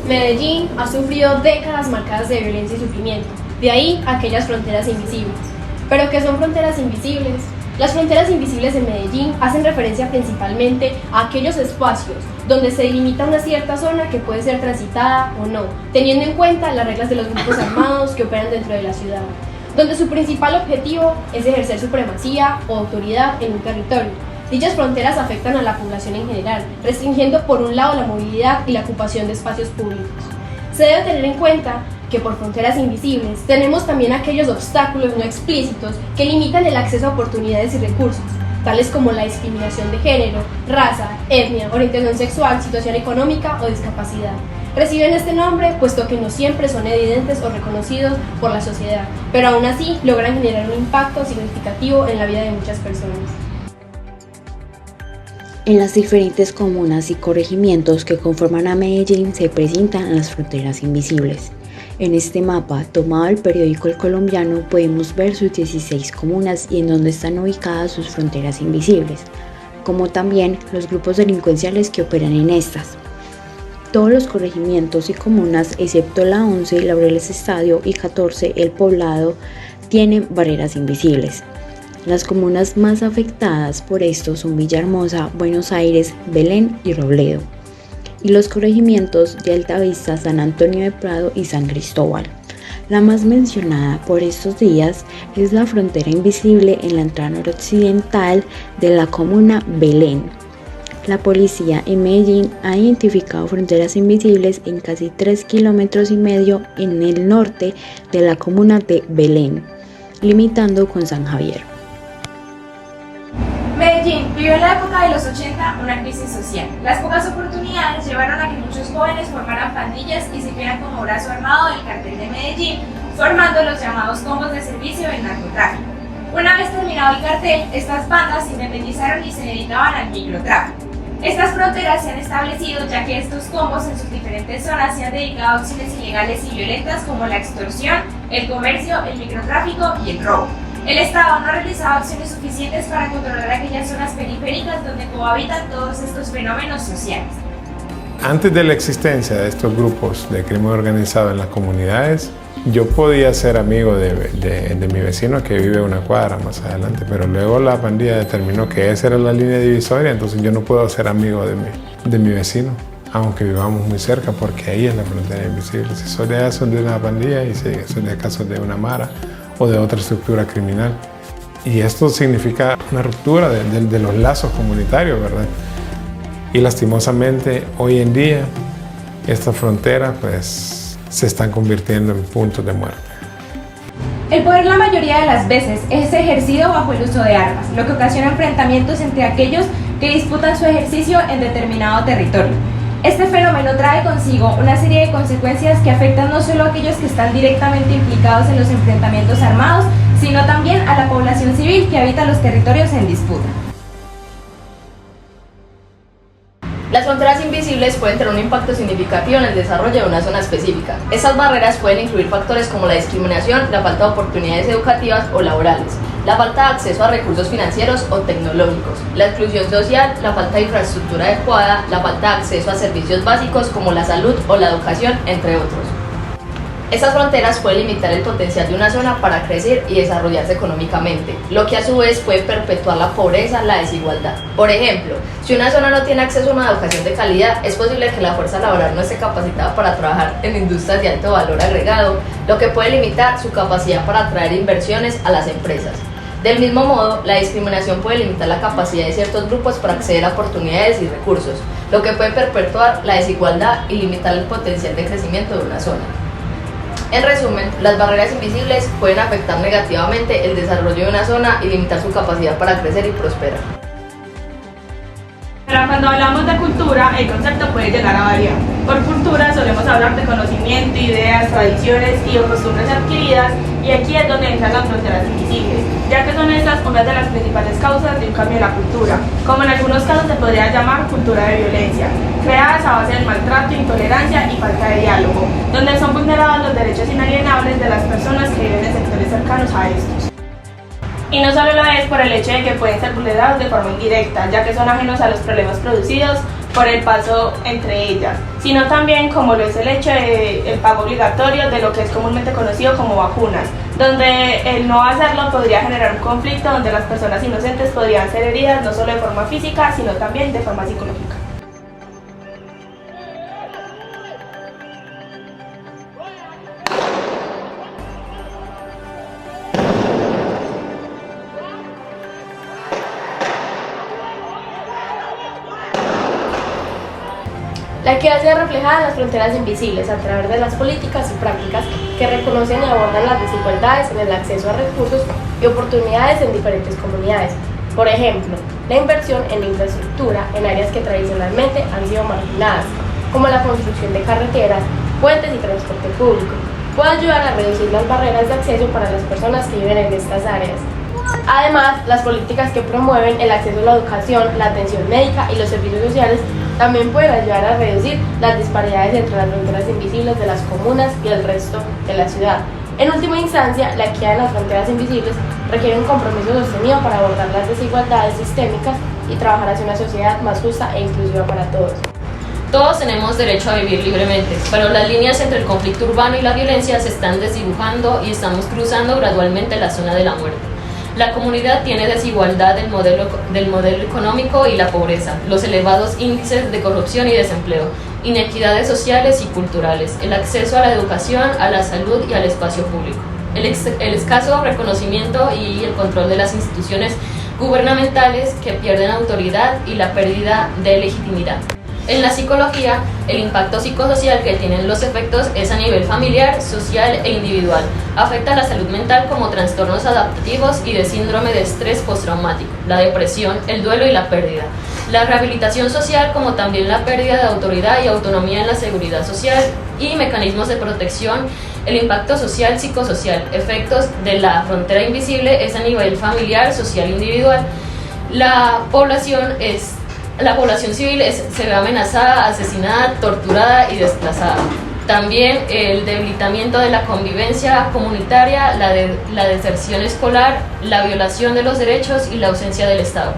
Medellín ha sufrido décadas marcadas de violencia y sufrimiento, de ahí aquellas fronteras invisibles. ¿Pero qué son fronteras invisibles? Las fronteras invisibles de Medellín hacen referencia principalmente a aquellos espacios donde se delimita una cierta zona que puede ser transitada o no, teniendo en cuenta las reglas de los grupos armados que operan dentro de la ciudad, donde su principal objetivo es ejercer supremacía o autoridad en un territorio. Dichas fronteras afectan a la población en general, restringiendo por un lado la movilidad y la ocupación de espacios públicos. Se debe tener en cuenta que por fronteras invisibles tenemos también aquellos obstáculos no explícitos que limitan el acceso a oportunidades y recursos, tales como la discriminación de género, raza, etnia, orientación sexual, situación económica o discapacidad. Reciben este nombre puesto que no siempre son evidentes o reconocidos por la sociedad, pero aún así logran generar un impacto significativo en la vida de muchas personas. En las diferentes comunas y corregimientos que conforman a Medellín se presentan las fronteras invisibles. En este mapa, tomado del periódico El Colombiano, podemos ver sus 16 comunas y en donde están ubicadas sus fronteras invisibles, como también los grupos delincuenciales que operan en estas. Todos los corregimientos y comunas, excepto la 11, Laureles Estadio y 14, El Poblado, tienen barreras invisibles. Las comunas más afectadas por esto son Villahermosa, Buenos Aires, Belén y Robledo, y los corregimientos de Altavista, San Antonio de Prado y San Cristóbal. La más mencionada por estos días es la frontera invisible en la entrada noroccidental de la comuna Belén. La policía en Medellín ha identificado fronteras invisibles en casi 3,5 kilómetros en el norte de la comuna de Belén, limitando con San Javier. Medellín vivió en la época de los 80 una crisis social. Las pocas oportunidades llevaron a que muchos jóvenes formaran pandillas y sirvieran como brazo armado del cartel de Medellín, formando los llamados combos de servicio en narcotráfico. Una vez terminado el cartel, estas bandas se independizaron y se dedicaban al microtráfico. Estas fronteras se han establecido ya que estos combos en sus diferentes zonas se han dedicado a acciones ilegales y violentas como la extorsión, el comercio, el microtráfico y el robo. El Estado no ha realizado acciones suficientes para controlar aquellas zonas periféricas donde cohabitan todos estos fenómenos sociales. Antes de la existencia de estos grupos de crimen organizado en las comunidades, yo podía ser amigo de mi vecino que vive una cuadra más adelante, pero luego la pandilla determinó que esa era la línea divisoria, entonces yo no puedo ser amigo de mi vecino, aunque vivamos muy cerca, porque ahí es la frontera invisible. Si soy de allá, soy de una pandilla, y si soy de acá, soy de una mara o de otra estructura criminal. Y esto significa una ruptura de los lazos comunitarios, ¿verdad? Y lastimosamente, hoy en día, estas fronteras pues, se están convirtiendo en puntos de muerte. El poder la mayoría de las veces es ejercido bajo el uso de armas, lo que ocasiona enfrentamientos entre aquellos que disputan su ejercicio en determinado territorio. Este fenómeno trae consigo una serie de consecuencias que afectan no solo a aquellos que están directamente implicados en los enfrentamientos armados, sino también a la población civil que habita los territorios en disputa. Las fronteras invisibles pueden tener un impacto significativo en el desarrollo de una zona específica. Estas barreras pueden incluir factores como la discriminación, la falta de oportunidades educativas o laborales, la falta de acceso a recursos financieros o tecnológicos, la exclusión social, la falta de infraestructura adecuada, la falta de acceso a servicios básicos como la salud o la educación, entre otros. Estas fronteras pueden limitar el potencial de una zona para crecer y desarrollarse económicamente, lo que a su vez puede perpetuar la pobreza, la desigualdad. Por ejemplo, si una zona no tiene acceso a una educación de calidad, es posible que la fuerza laboral no esté capacitada para trabajar en industrias de alto valor agregado, lo que puede limitar su capacidad para atraer inversiones a las empresas. Del mismo modo, la discriminación puede limitar la capacidad de ciertos grupos para acceder a oportunidades y recursos, lo que puede perpetuar la desigualdad y limitar el potencial de crecimiento de una zona. En resumen, las barreras invisibles pueden afectar negativamente el desarrollo de una zona y limitar su capacidad para crecer y prosperar. Pero cuando hablamos de cultura, el concepto puede llegar a variar. Por cultura solemos hablar de conocimiento, ideas, tradiciones y costumbres adquiridas, y aquí es donde entran las fronteras invisibles, ya que son estas una de las principales causas de un cambio en la cultura, como en algunos casos se podría llamar cultura de violencia, creadas a base del maltrato, intolerancia y falta de diálogo, donde son vulnerados los derechos inalienables de las personas que viven en sectores cercanos a estos. Y no solo lo es por el hecho de que pueden ser vulnerados de forma indirecta, ya que son ajenos a los problemas producidos por el paso entre ellas, sino también como lo es el hecho del pago obligatorio de lo que es comúnmente conocido como vacunas, donde el no hacerlo podría generar un conflicto donde las personas inocentes podrían ser heridas no solo de forma física, sino también de forma psicológica. La equidad se ve reflejada en las fronteras invisibles a través de las políticas y prácticas que reconocen y abordan las desigualdades en el acceso a recursos y oportunidades en diferentes comunidades. Por ejemplo, la inversión en infraestructura en áreas que tradicionalmente han sido marginadas, como la construcción de carreteras, puentes y transporte público, puede ayudar a reducir las barreras de acceso para las personas que viven en estas áreas. Además, las políticas que promueven el acceso a la educación, la atención médica y los servicios sociales también pueden ayudar a reducir las disparidades entre las fronteras invisibles de las comunas y el resto de la ciudad. En última instancia, la equidad en las fronteras invisibles requiere un compromiso sostenido para abordar las desigualdades sistémicas y trabajar hacia una sociedad más justa e inclusiva para todos. Todos tenemos derecho a vivir libremente, pero las líneas entre el conflicto urbano y la violencia se están desdibujando y estamos cruzando gradualmente la zona de la muerte. La comunidad tiene desigualdad del modelo económico y la pobreza, los elevados índices de corrupción y desempleo, inequidades sociales y culturales, el acceso a la educación, a la salud y al espacio público, el escaso reconocimiento y el control de las instituciones gubernamentales que pierden autoridad y la pérdida de legitimidad. En la psicología, el impacto psicosocial que tienen los efectos es a nivel familiar, social e individual. Afecta a la salud mental como trastornos adaptativos y de síndrome de estrés postraumático, la depresión, el duelo y la pérdida. La rehabilitación social como también la pérdida de autoridad y autonomía en la seguridad social y mecanismos de protección. El impacto social psicosocial, efectos de la frontera invisible es a nivel familiar, social e individual. La población civil se ve amenazada, asesinada, torturada y desplazada. También el debilitamiento de la convivencia comunitaria, la deserción escolar, la violación de los derechos y la ausencia del Estado.